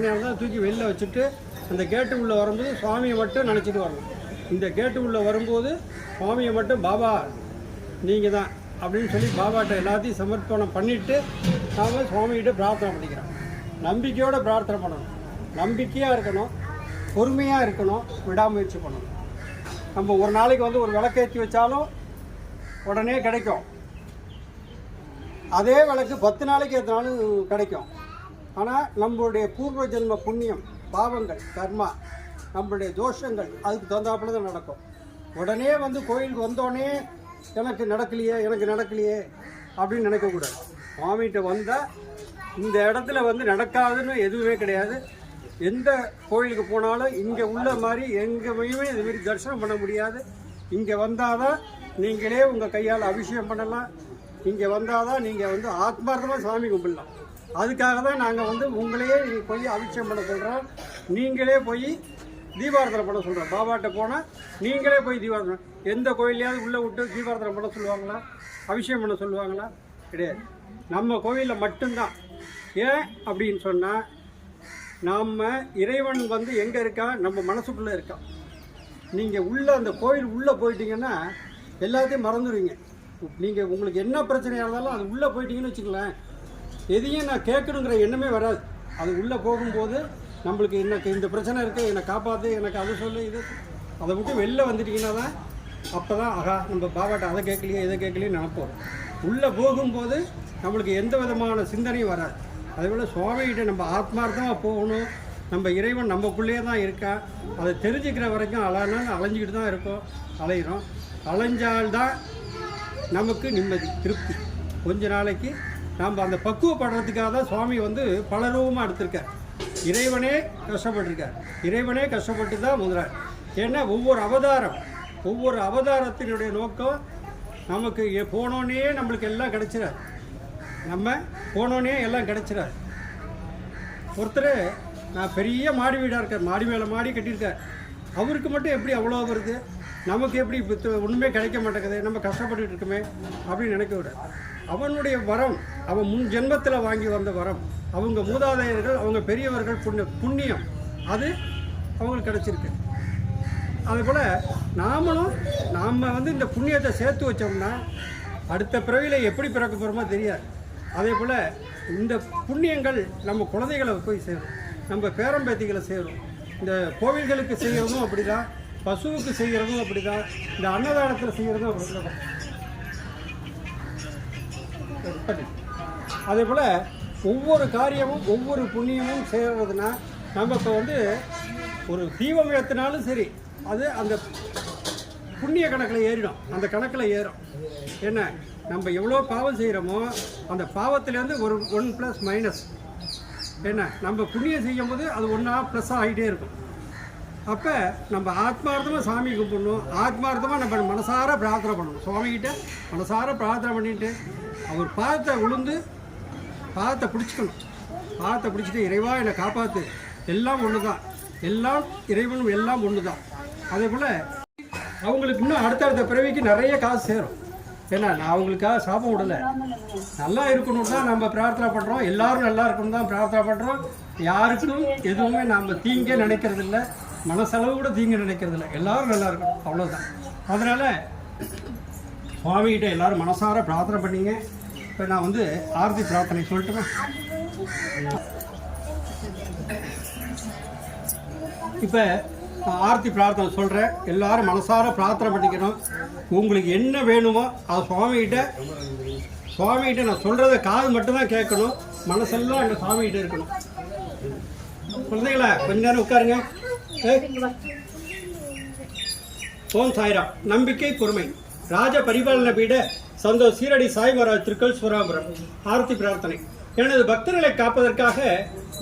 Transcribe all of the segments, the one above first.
தான் தூக்கி வெளில வச்சுட்டு அந்த கேட்டு உள்ளே வரும்போது சுவாமியை மட்டும் நினச்சிட்டு வரணும். இந்த கேட்டு உள்ளே வரும்போது சுவாமியை மட்டும் பாபா நீங்கள் தான் அப்படின்னு சொல்லி பாபாட்ட எல்லாத்தையும் சமர்ப்பணம் பண்ணிவிட்டு நாம் சுவாமிகிட்ட பிரார்த்தனை பண்ணிக்கிறோம். நம்பிக்கையோடு பிரார்த்தனை பண்ணணும், நம்பிக்கையாக இருக்கணும், பொறுமையாக இருக்கணும், விடாமுயற்சி பண்ணணும். நம்ம ஒரு நாளைக்கு ஒரு விளக்கேற்றி வச்சாலும் உடனே கிடைக்கும். அதே விளக்கு 10 நாளைக்கு ஏற்றினாலும் கிடைக்கும். ஆனால் நம்மளுடைய பூர்வ ஜென்ம புண்ணியம், பாவங்கள், கர்மா, நம்மளுடைய தோஷங்கள் அதுக்கு தகுந்தாப்புல தான் நடக்கும். உடனே கோயிலுக்கு வந்தோடனே எனக்கு நடக்கலையே அப்படின்னு நினைக்கக்கூடாது. சுவாமிகிட்ட வந்தால் இந்த இடத்துல நடக்காதுன்னு எதுவுமே கிடையாது. எந்த கோயிலுக்கு போனாலும் இங்கே உள்ள மாதிரி எங்கேயுமே இதுமாரி தரிசனம் பண்ண முடியாது. இங்கே வந்தால் தான் நீங்களே உங்கள் கையால் அபிஷேகம் பண்ணலாம். இங்கே வந்தால் தான் நீங்கள் ஆத்மார்த்தமாக சாமி கும்பிடலாம். அதுக்காக தான் நாங்கள் உங்களையே நீங்கள் போய் அபிஷேகம் பண்ண சொல்கிறோம். நீங்களே போய் தீபாராதனை பண்ண சொல்கிறோம். பாபாட்ட போனால் நீங்களே போய் தீபாராதனை, எந்த கோயிலையாவது உள்ளே விட்டு தீபாராதனை பண்ண சொல்லுவாங்களா, அபிஷேகம் பண்ண சொல்லுவாங்களா? கிடையாது. நம்ம கோவிலில் மட்டும்தான். ஏன் அப்படின்னு சொன்னால், நம்ம இறைவன் எங்கே இருக்கா? நம்ம மனசுக்குள்ளே இருக்கா. நீங்கள் உள்ளே அந்த கோயில் உள்ளே போயிட்டீங்கன்னா எல்லாத்தையும் மறந்துடுவீங்க. நீங்கள் உங்களுக்கு என்ன பிரச்சனையாக இருந்தாலும் அது உள்ளே போயிட்டீங்கன்னு வச்சுக்கலாம், எதையும் நான் கேட்கணுங்கிற எண்ணமே வராது. அது உள்ளே போகும்போது நம்மளுக்கு எனக்கு இந்த பிரச்சனை இருக்குது, என்னை காப்பாற்று, எனக்கு அதை சொல்லு, இது அதை விட்டு வெளில வந்துட்டிங்கன்னா தான் அப்போ தான் ஆகா நம்ம பாபாட்ட அதை கேட்கலையே இதை கேட்கலையே நினைப்போம். உள்ளே போகும்போது நம்மளுக்கு எந்த விதமான சிந்தனையும் வராது. அதேபோல் சுவாமிகிட்ட நம்ம ஆத்மார்த்தமாக போகணும். நம்ம இறைவன் நமக்குள்ளே தான் இருக்கா. அதை தெரிஞ்சுக்கிற வரைக்கும் அலைஞ்சிக்கிட்டு தான் இருக்கோம், அலைகிறோம். அலைஞ்சால்தான் நமக்கு நிம்மதி, திருப்தி. கொஞ்ச நாளைக்கு நாம் அந்த பக்குவப்படுறதுக்காக தான் சுவாமி பல ரூபமாக எடுத்திருக்கார். இறைவனே கஷ்டப்பட்டிருக்கார். இறைவனே கஷ்டப்பட்டு தான் முதலார். ஏன்னா ஒவ்வொரு அவதாரத்தினுடைய நோக்கம் நமக்கு போனோன்னே நம்மளுக்கு எல்லாம் கிடைச்சிடாது. நம்ம போனோன்னே எல்லாம் கிடைச்சிடாது. ஒருத்தர் நான் பெரிய மாடி வீடாக இருக்கார், மாடி மேலே மாடி கட்டியிருக்கார். அவருக்கு மட்டும் எப்படி அவ்வளோ வருது, நமக்கு எப்படி ஒன்றுமே கிடைக்க மாட்டேங்குது, நம்ம கஷ்டப்பட்டுட்டு இருக்கோமே அப்படின்னு நினைக்க விட. அவனுடைய வரம், அவன் முன் ஜென்மத்தில் வாங்கி வந்த வரம், அவங்க மூதாதையர்கள், அவங்க பெரியவர்கள் புண்ணியம், அது அவங்களுக்கு கிடச்சிருக்கு. அதுபோல் நாம் இந்த புண்ணியத்தை சேர்த்து வச்சோம்னா அடுத்த பிறவியில் எப்படி பிறக்க போகிறோமோ தெரியாது. அதே போல் இந்த புண்ணியங்கள் நம்ம குழந்தைகளை போய் சேரும், நம்ம பேரம்பேத்திகளை சேரும். இந்த கோவில்களுக்கு செய்கிறதும் அப்படி தான், பசுவுக்கு செய்கிறதும் அப்படி தான், இந்த அன்னதானத்தில் செய்கிறதும் அப்படி தான். அதே போல் ஒவ்வொரு காரியமும் ஒவ்வொரு புண்ணியமும் செய்கிறதுனா நம்ம இப்போ ஒரு தீபம் ஏற்றினாலும் சரி, அது அந்த புண்ணிய கணக்கில் ஏறிடும், அந்த கணக்கில் ஏறும். என்ன, நம்ம எவ்வளோ பாவம் செய்கிறோமோ அந்த பாவத்திலேருந்து ஒரு 1+- என்ன, நம்ம புண்ணியம் செய்யும்போது அது ஒன்றா ப்ளஸ் ஆகிட்டே இருக்கும். அப்போ நம்ம ஆத்மார்த்தமாக சாமி கும்பிடணும், ஆத்மார்த்தமாக நம்ம மனசார பிரார்த்தனை பண்ணணும். சுவாமிகிட்ட மனசார பிரார்த்தனை பண்ணிட்டு அவர் பாதத்தை விழுந்து பாதத்தை பிடிச்சிக்கணும். பாதத்தை பிடிச்சிட்டு இறைவா என்னை காப்பாற்று, எல்லாம் ஒன்று தான், எல்லாம் இறைவனும் எல்லாம் ஒன்று தான். அதே போல் அவங்களுக்கு இன்னும் அடுத்தடுத்த பிறவிக்கு நிறைய காசு சேரும். ஏன்னா நான் அவங்களுக்காக சாபம் விடலை, நல்லா இருக்கணும் தான் நம்ம பிரார்த்தனை பண்ணுறோம். எல்லோரும் நல்லா இருக்கணும் தான் பிரார்த்தனை பண்ணுறோம். யாருக்கும் எதுவுமே நம்ம தீங்கே நினைக்கிறதில்ல, மனசளவு கூட தீங்கு நினைக்கிறதில்ல. எல்லோரும் நல்லா இருக்கணும், அவ்வளோதான். அதனால் சுவாமிகிட்ட எல்லோரும் மனசார பிரார்த்தனை பண்ணிங்க. இப்போ நான் ஆரத்தி பிரார்த்தனை சொல்லட்டுமா? இப்போ நான் ஆரத்தி பிரார்த்தனை சொல்கிறேன். எல்லோரும் மனசார பிரார்த்தனை பண்ணிக்கணும். உங்களுக்கு என்ன வேணுமோ அது சுவாமிகிட்ட நான் சொல்கிறத காது மட்டும்தான் கேட்கணும், மனசெல்லாம் எங்கள் சுவாமிகிட்ட இருக்கணும். குழந்தைங்களா கொஞ்ச நேரம் உட்காருங்க. ஓம் சாய்ராம். நம்பிக்கை, பொறுமை. ராஜ பரிபாலன பீட சந்தோஷ் சீரடி சாய் மகாராஜ் திருக்கல் சுவராபுரம். ஆரத்தி பிரார்த்தனை. எனது பக்தர்களை காப்பதற்காக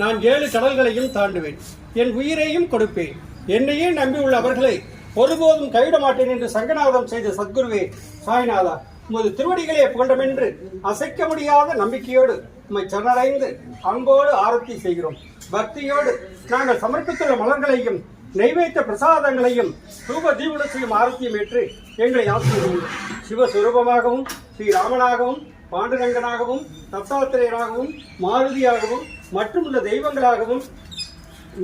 நான் 7 கடல்களையும் தாண்டுவேன், என் உயிரையும் கொடுப்பேன். என்னையே நம்பியுள்ள அவர்களை ஒருபோதும் கைவிட மாட்டேன் என்று சங்கநாதம் செய்த சத்குருவே சாய்நாதா, உமது திருவடிகளே புகண்டமென்று அசைக்க முடியாத நம்பிக்கையோடு உம்மை சரணடைந்து அன்போடு ஆரத்தி செய்கிறோம். பக்தியோடு நாங்கள் சமர்ப்பித்துள்ள மலர்களையும் நைவேத்த பிரசாதங்களையும் தூப தீபன செய்யும் ஆரத்தியம் ஏற்று எங்களை ஆசிரியர்கள் சிவஸ்வரூபமாகவும் ஸ்ரீராமனாகவும் பாண்டுரங்கனாகவும் தத்தாத்திரேயராகவும் மாருதியாகவும் மற்றும் உள்ள தெய்வங்களாகவும்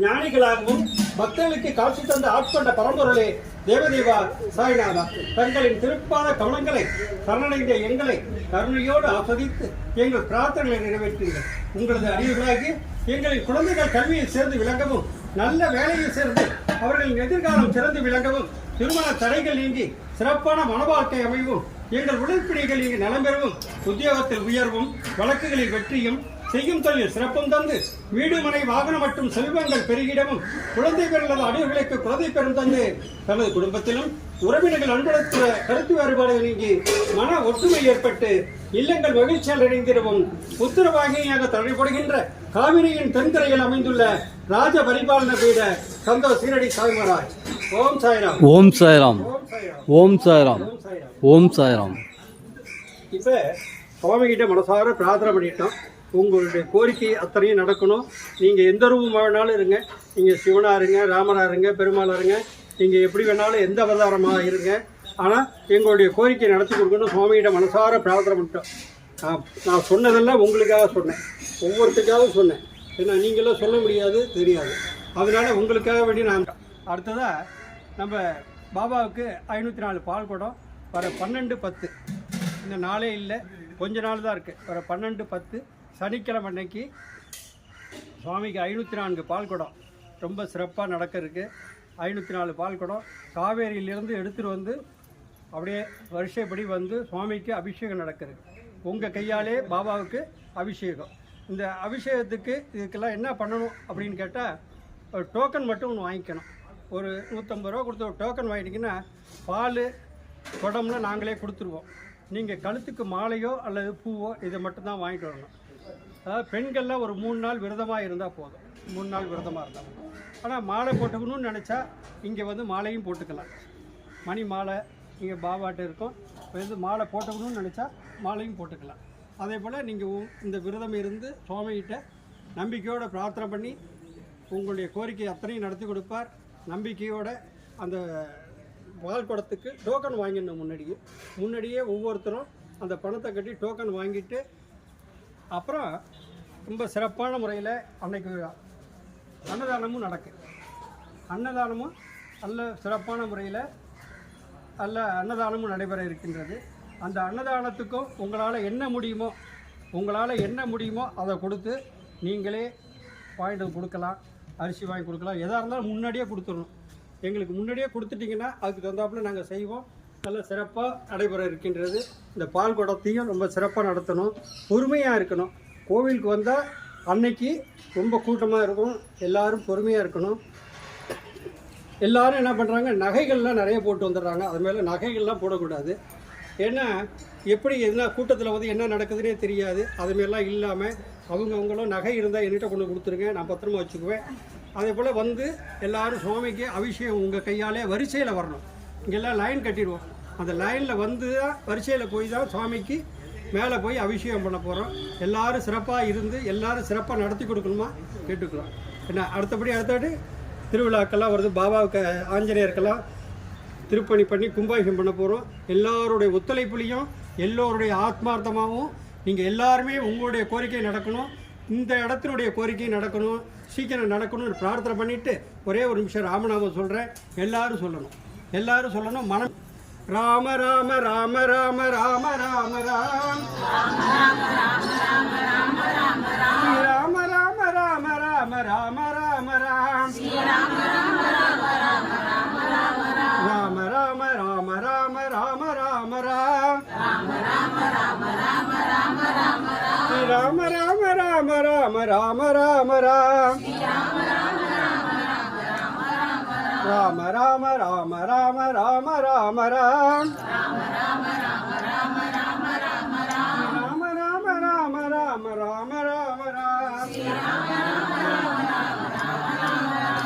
ஞானிகளாகவும் பக்தர்களுக்கு காட்சி தந்த ஆட்கொண்ட பரம்பொருளே தேவதேவா சாய்நாதா, தங்களின் திருப்பாத கவனங்களை சரணடைந்த எங்களை கருணையோடு ஆஸ்வதித்து எங்கள் பிரார்த்தனைகளை நிறைவேற்றுங்கள். உங்களது அறிவுகளாகி எங்களின் குழந்தைகள் கல்வியில் சேர்ந்து விளங்கவும், நல்ல வேலையில் சேர்ந்து அவர்களின் எதிர்காலம் சிறந்து விளங்கவும், திருமண தடைகள் நீங்கி சிறப்பான மனவாழ்க்கை அமைவும், எங்கள் உடற்பிணிகள் இங்கு நலம் பெறவும், உத்தியோகத்தில் உயர்வும், வழக்குகளில் வெற்றியும், செய்யும் தொழில் சிறப்பும் தந்து, வீடு மனை வாகனம் மற்றும் செல்வங்கள் பெருகிடவும், குழந்தை பெறும் அடியவர்களுக்கு குழந்தை பெறும் தந்து, தனது குடும்பத்திலும் உறவினர்கள் அன்படுத்த கருத்து வேறுபாடுகள் நீங்கி மன ஒற்றுமை ஏற்பட்டு இல்லங்கள் மகிழ்ச்சியால் இணைந்திடவும், உத்தரவாகினியாக தடைபடுகின்ற காவிரியின் தென்கரையில் அமைந்துள்ள ராஜ பரிபாலன பீட சந்தோ சீரடி சாய்மராஜ். ஓம் சாய்ராம். ஓம் சாய்ராம். ஓம் சாய்ராம். ஓம் சாய்ராம். இப்போ சுவாமிகிட்ட மனசார பிரார்த்தனை பண்ணிட்டோம். உங்களுடைய கோரிக்கை அத்தனையும் நடக்கணும். நீங்கள் எந்த ரூபம் வேணாலும் இருங்க, நீங்கள் சிவனா இருங்க, ராமரா இருங்க, பெருமாளா இருங்க, நீங்கள் எப்படி வேணாலும் எந்த அவதாரமாக இருங்க. ஆனால் எங்களுடைய கோரிக்கையை நடத்தி கொடுக்கணும். சுவாமிகிட்ட மனசார பிரார்த்தனை பண்ணிட்டோம். நான் சொன்னதெல்லாம் உங்களுக்காக சொன்னேன், ஒவ்வொருத்துக்காகவும் சொன்னேன். ஏன்னா நீங்களும் சொல்ல முடியாது, தெரியாது. அதனால உங்களுக்காக வேண்டி நான் அடுத்ததாக நம்ம பாபாவுக்கு 504 பால் குடம் வர 12/10, இந்த நாளே இல்லை, கொஞ்ச நாள் தான் இருக்குது. வர 12/10 சனிக்கிழமை அன்னைக்கு சுவாமிக்கு 504 பால் குடம் ரொம்ப சிறப்பாக நடக்க இருக்குது. 504 பால் குடம் காவேரியிலிருந்து எடுத்துகிட்டு வந்து அப்படியே வருஷப்படி வந்து சுவாமிக்கு அபிஷேகம் நடக்குது. உங்கள் கையாலே பாபாவுக்கு அபிஷேகம். இந்த அபிஷேகத்துக்கு இதுக்கெல்லாம் என்ன பண்ணணும் அப்படின்னு கேட்டால், ஒரு டோக்கன் மட்டும் ஒன்று வாங்கிக்கணும். ஒரு 150 ரூபா கொடுத்து ஒரு டோக்கன் வாங்கிட்டீங்கன்னா பால் குடம்லாம் நாங்களே கொடுத்துருவோம். நீங்கள் கழுத்துக்கு மாலையோ அல்லது பூவோ இதை மட்டும்தான் வாங்கிட்டு வரணும். அதாவது பெண்கள்லாம் ஒரு 3 நாள் விரதமாக இருந்தால் போதும். 3 நாள் விரதமாக இருந்தால். ஆனால் மாலை போட்டுக்கணும்னு நினச்சா இங்கே வந்து மாலையும் போட்டுக்கலாம். மணி மாலை இங்கே பாபாட்ட இருக்கும். வந்து மாலை போட்டுக்கணும்னு நினச்சா மாலையும் போட்டுக்கலாம். அதே போல் நீங்கள் இந்த விரதம் இருந்து சுவாமிகிட்ட நம்பிக்கையோடு பிரார்த்தனை பண்ணி உங்களுடைய கோரிக்கை அத்தனையும் நடத்தி கொடுப்பார். நம்பிக்கையோட அந்த பால் குடத்துக்கு டோக்கன் வாங்கிடணும். முன்னாடியே ஒவ்வொருத்தரும் அந்த பணத்தை கட்டி டோக்கன் வாங்கிட்டு, அப்புறம் ரொம்ப சிறப்பான முறையில் அன்னைக்கு அன்னதானமும் நடக்குது. அன்னதானமும் நல்ல சிறப்பான முறையில் அன்னதானமும் நடைபெற இருக்கின்றது. அந்த அன்னதானத்துக்கும் உங்களால் என்ன முடியுமோ அதை கொடுத்து நீங்களே வாங்கிட்டு கொடுக்கலாம். அரிசி வாங்கி கொடுக்கலாம். எதாக இருந்தாலும் முன்னாடியே கொடுத்துடணும். எங்களுக்கு முன்னாடியே கொடுத்துட்டிங்கன்னா அதுக்கு தகுந்தாப்புல நாங்கள் செய்வோம். நல்ல சிறப்பாக நடைபெற இருக்கின்றது. இந்த பால் குடத்தையும் ரொம்ப சிறப்பாக நடத்தணும். பொறுமையாக இருக்கணும். கோவிலுக்கு வந்தால் அன்னைக்கு ரொம்ப கூட்டமாக இருக்கும். எல்லோரும் பொறுமையாக இருக்கணும். எல்லோரும் என்ன பண்ணுறாங்க, நகைகள்லாம் நிறைய போட்டு வந்துடுறாங்க. அது மேலே நகைகள்லாம் போடக்கூடாது. ஏன்னா எப்படி எதுனா கூட்டத்தில் வந்து என்ன நடக்குதுன்னே தெரியாது. அதுமாரிலாம் இல்லாமல் அவங்களும் நகை இருந்தால் என்கிட்ட கொண்டு கொடுத்துருங்க, நான் பத்திரமா வச்சுக்குவேன். அதே போல் வந்து எல்லோரும் சுவாமிக்கு அபிஷேகம் உங்கள் கையாலே வரிசையில் வரணும். இங்கெல்லாம் லைன் கட்டிடுவோம். அந்த லைனில் வந்து தான் வரிசையில் போய் தான் சுவாமிக்கு மேலே போய் அபிஷேகம் பண்ண போகிறோம். எல்லோரும் சிறப்பாக இருந்து எல்லோரும் சிறப்பாக நடத்தி கொடுக்கணுமா கேட்டுக்கிறோம். என்ன அடுத்தபடி திருவிழாக்கெல்லாம் வருது. பாபாவுக்கு ஆஞ்சநேயருக்கெல்லாம் திருப்பணி பண்ணி கும்பாபிஷேகம் பண்ண போகிறோம். எல்லோருடைய ஒத்துழைப்புலையும் எல்லோருடைய ஆத்மார்த்தமாகவும் நீங்கள் எல்லாருமே உங்களுடைய கோரிக்கை நடக்கணும். இந்த இடத்தினுடைய கோரிக்கை நடக்கணும், சீக்கிரம் நடக்கணும்னு பிரார்த்தனை பண்ணிவிட்டு ஒரே ஒரு நிமிஷம் ராமநாமம் சொல்கிறேன். எல்லாரும் சொல்லணும். மனம் ராம ராம ராம ராம ராம ராம ராம் ராம ராம ராம ராம ராம ராம ராம ராம ராம ராம் ராம ராம ராம ராம ராம ராம ராம ராம் ராம ராம ராம ராம ராம ராம ராம் ராம ராம ராம ராம ராம ராம ராம் ராம ராம ராம ராம ராம ராம ராம் ராம ராம ராம ராம ராம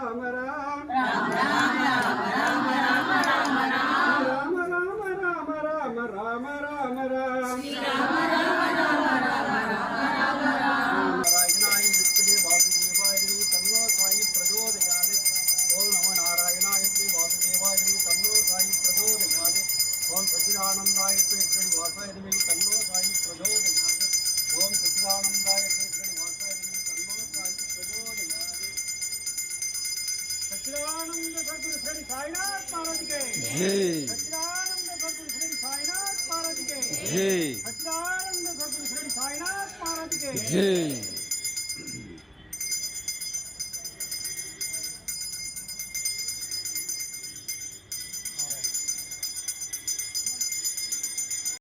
ராம ராம் ராம ராம ராம ராம ராம ராம் ஓம் சச்சிதானந்தாய தன்னோ சாயி பிரஜோதயாத். ஓம் சச்சிதானந்த जय सच्चिदानंद सद्गुरु श्री साईनाथ महाराज के जय सच्चिदानंद सद्गुरु श्री साईनाथ महाराज के जय